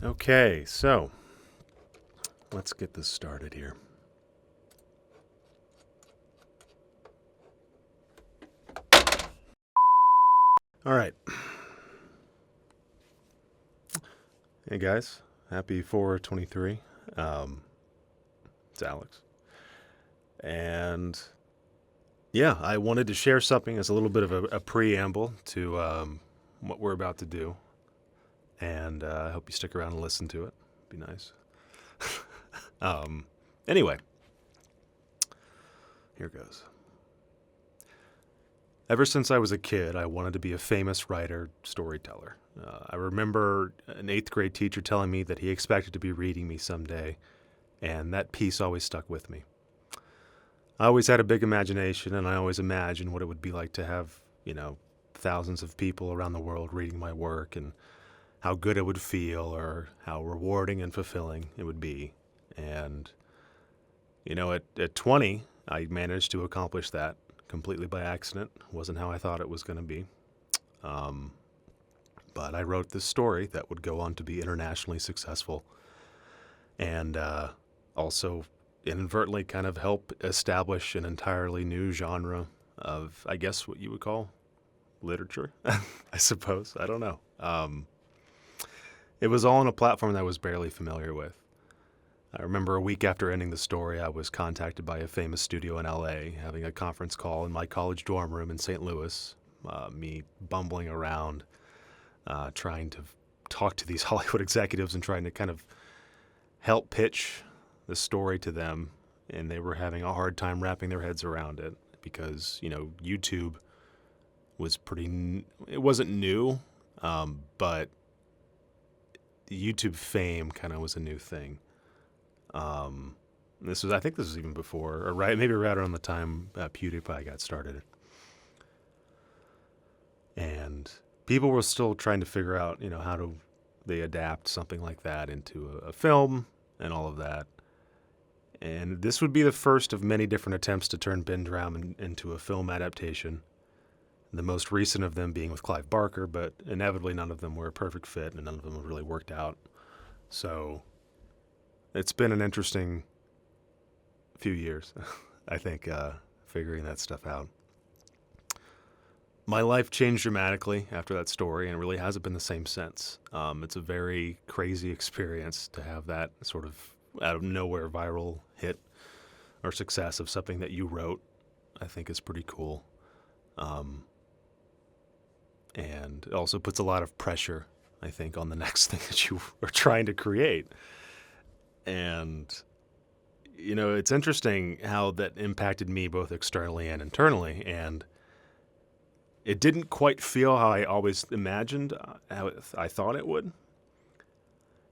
Okay, so let's get this started here. All right. Hey guys, happy 4/23. It's Alex. And yeah, I wanted to share something as a little bit of a preamble to what we're about to do. And I hope you stick around and listen to it. Be nice. um, anyway, here goes. Ever since I was a kid, I wanted to be a famous writer, storyteller. I remember an eighth grade teacher telling me that he expected to be reading me someday, and that piece always stuck with me. I always had a big imagination, and I always imagined what it would be like to have, thousands of people around the world reading my work and how good it would feel or how rewarding and fulfilling it would be. And, at 20, I managed to accomplish that completely by accident. Wasn't how I thought it was going to be. Um, but I wrote this story that would go on to be internationally successful and also inadvertently kind of help establish an entirely new genre of, I guess, what you would call literature, I suppose. I don't know. It was all on a platform that I was barely familiar with. I remember a week after ending the story, I was contacted by a famous studio in LA, having a conference call in my college dorm room in St. Louis, me bumbling around, trying to talk to these Hollywood executives and trying to kind of help pitch the story to them. And they were having a hard time wrapping their heads around it because, YouTube was it wasn't new, but YouTube fame kind of was a new thing. I think this was even before, or maybe right around the time PewDiePie got started. And people were still trying to figure out, how do they adapt something like that into a film and all of that. And this would be the first of many different attempts to turn Bend Raman into a film adaptation. The most recent of them being with Clive Barker, but inevitably none of them were a perfect fit and none of them have really worked out. So it's been an interesting few years, I think, figuring that stuff out. My life changed dramatically after that story, and it really hasn't been the same since. It's a very crazy experience to have that sort of out of nowhere viral hit or success of something that you wrote. I think is pretty cool. And it also puts a lot of pressure, I think, on the next thing that you are trying to create. And, it's interesting how that impacted me both externally and internally. And it didn't quite feel how I always imagined, how I thought it would.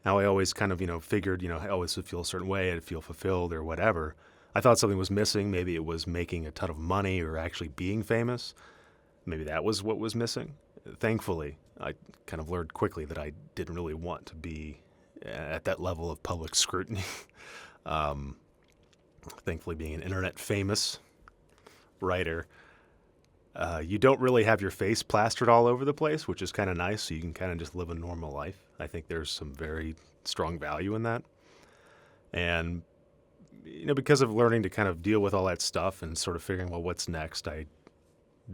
How I always kind of, figured, I always would feel a certain way, I'd feel fulfilled or whatever. I thought something was missing. Maybe it was making a ton of money or actually being famous. Maybe that was what was missing. Thankfully, I kind of learned quickly that I didn't really want to be at that level of public scrutiny. Thankfully, being an internet famous writer, you don't really have your face plastered all over the place, which is kind of nice. So you can kind of just live a normal life. I think there's some very strong value in that. And, because of learning to kind of deal with all that stuff and sort of figuring, well, what's next, I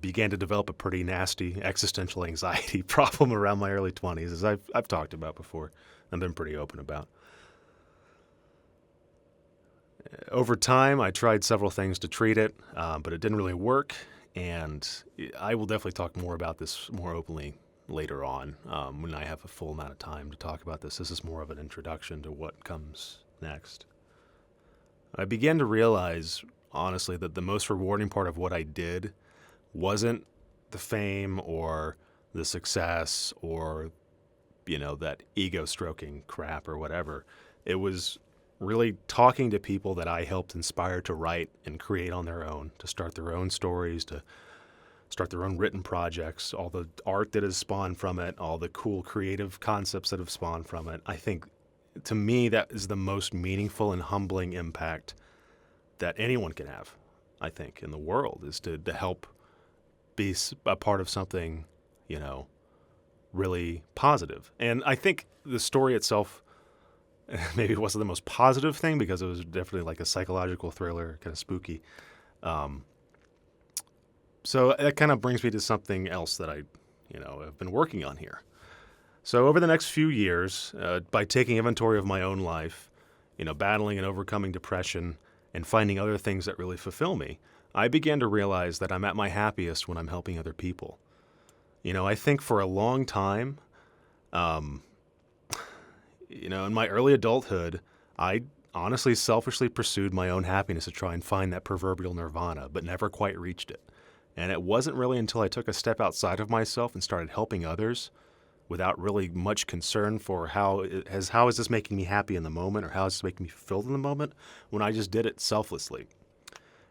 began to develop a pretty nasty existential anxiety problem around my early 20s, as I've talked about before. I've been pretty open about. Over time, I tried several things to treat it, but it didn't really work. And I will definitely talk more about this more openly later on when I have a full amount of time to talk about this. This is more of an introduction to what comes next. I began to realize, honestly, that the most rewarding part of what I did wasn't the fame or the success or, that ego stroking crap or whatever. It was really talking to people that I helped inspire to write and create on their own, to start their own stories, to start their own written projects, all the art that has spawned from it, all the cool creative concepts that have spawned from it. I think, to me, that is the most meaningful and humbling impact that anyone can have, I think, in the world, is to help be a part of something, really positive. And I think the story itself maybe it wasn't the most positive thing because it was definitely like a psychological thriller, kind of spooky. Um, so that kind of brings me to something else that I, have been working on here. So over the next few years, by taking inventory of my own life, battling and overcoming depression and finding other things that really fulfill me, I began to realize that I'm at my happiest when I'm helping other people. I think for a long time, in my early adulthood, I honestly selfishly pursued my own happiness to try and find that proverbial nirvana, but never quite reached it. And it wasn't really until I took a step outside of myself and started helping others without really much concern for how is this making me happy in the moment or how is this making me fulfilled in the moment, when I just did it selflessly.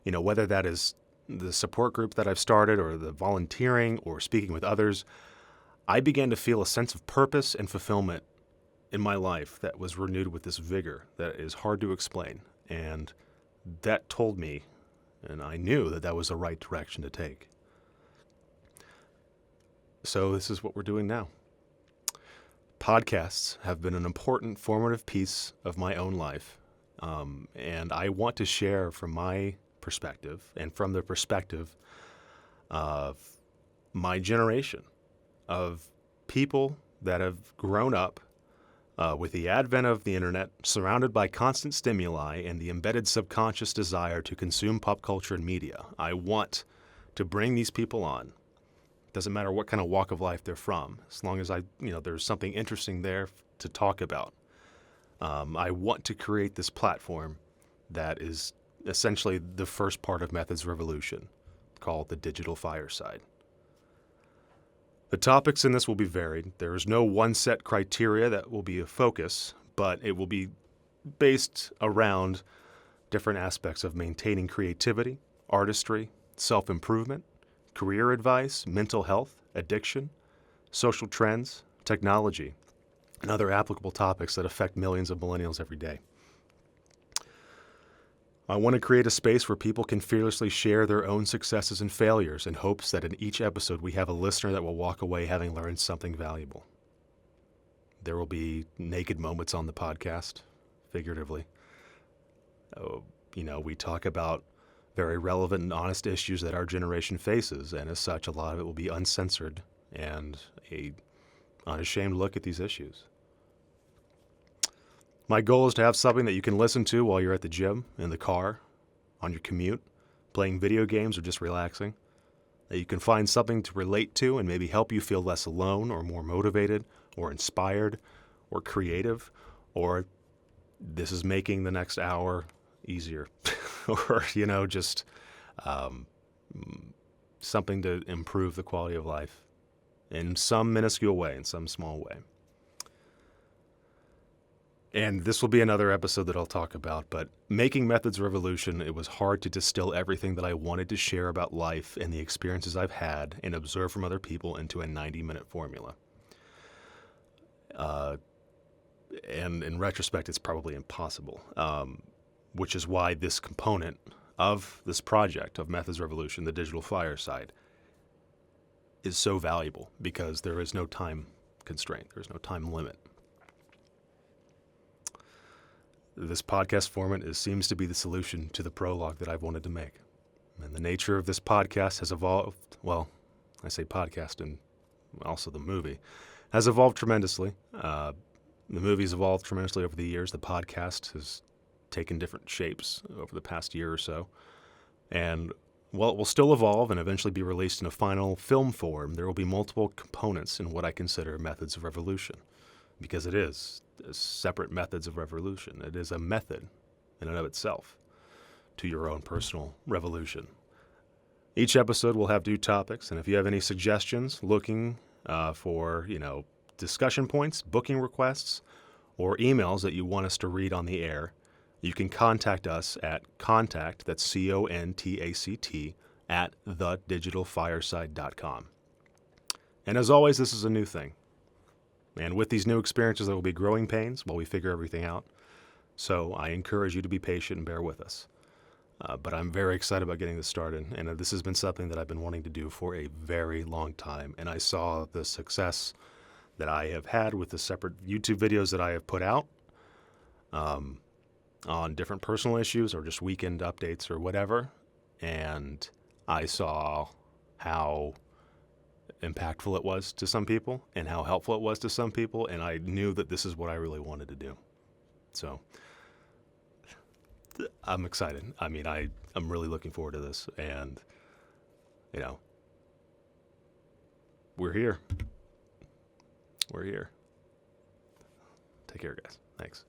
Whether that is the support group that I've started or the volunteering or speaking with others, I began to feel a sense of purpose and fulfillment in my life that was renewed with this vigor that is hard to explain. And that told me, and I knew that was the right direction to take. So this is what we're doing now. Podcasts have been an important formative piece of my own life. And I want to share from my perspective and from the perspective of my generation of people that have grown up with the advent of the internet, surrounded by constant stimuli and the embedded subconscious desire to consume pop culture and media. I want to bring these people on. Doesn't matter what kind of walk of life they're from, as long as there's something interesting there to talk about. I want to create this platform that is essentially the first part of Methods Revolution, called the Digital Fireside. The topics in this will be varied. There is no one set criteria that will be a focus, but it will be based around different aspects of maintaining creativity, artistry, self-improvement, career advice, mental health, addiction, social trends, technology, and other applicable topics that affect millions of millennials every day. I want to create a space where people can fearlessly share their own successes and failures in hopes that in each episode we have a listener that will walk away having learned something valuable. There will be naked moments on the podcast, figuratively. We talk about very relevant and honest issues that our generation faces, and as such, a lot of it will be uncensored and an unashamed look at these issues. My goal is to have something that you can listen to while you're at the gym, in the car, on your commute, playing video games, or just relaxing. That you can find something to relate to and maybe help you feel less alone or more motivated or inspired or creative, or this is making the next hour easier or, just something to improve the quality of life in some minuscule way, in some small way. And this will be another episode that I'll talk about, but making Methods Revolution, it was hard to distill everything that I wanted to share about life and the experiences I've had and observe from other people into a 90-minute formula. And in retrospect, it's probably impossible, which is why this component of this project of Methods Revolution, the Digital Fireside, is so valuable because there is no time constraint. There's no time limit. This podcast format seems to be the solution to the prologue that I've wanted to make. And the nature of this podcast has evolved, well, I say podcast and also the movie, has evolved tremendously. The movie's evolved tremendously over the years. The podcast has taken different shapes over the past year or so. And while it will still evolve and eventually be released in a final film form, there will be multiple components in what I consider Methods of Revolution, because it is separate methods of revolution. It is a method in and of itself to your own personal revolution. Each episode will have 2 topics, and if you have any suggestions looking for, discussion points, booking requests, or emails that you want us to read on the air, you can contact us at contact, that's CONTACT, at thedigitalfireside.com. And as always, this is a new thing. And with these new experiences, there will be growing pains while we figure everything out. So I encourage you to be patient and bear with us. But I'm very excited about getting this started. And this has been something that I've been wanting to do for a very long time. And I saw the success that I have had with the separate YouTube videos that I have put out on different personal issues or just weekend updates or whatever. And I saw how impactful it was to some people and how helpful it was to some people. And I knew that this is what I really wanted to do. So I'm excited. I mean, I'm really looking forward to this. And, you know, we're here. We're here. Take care, guys. Thanks.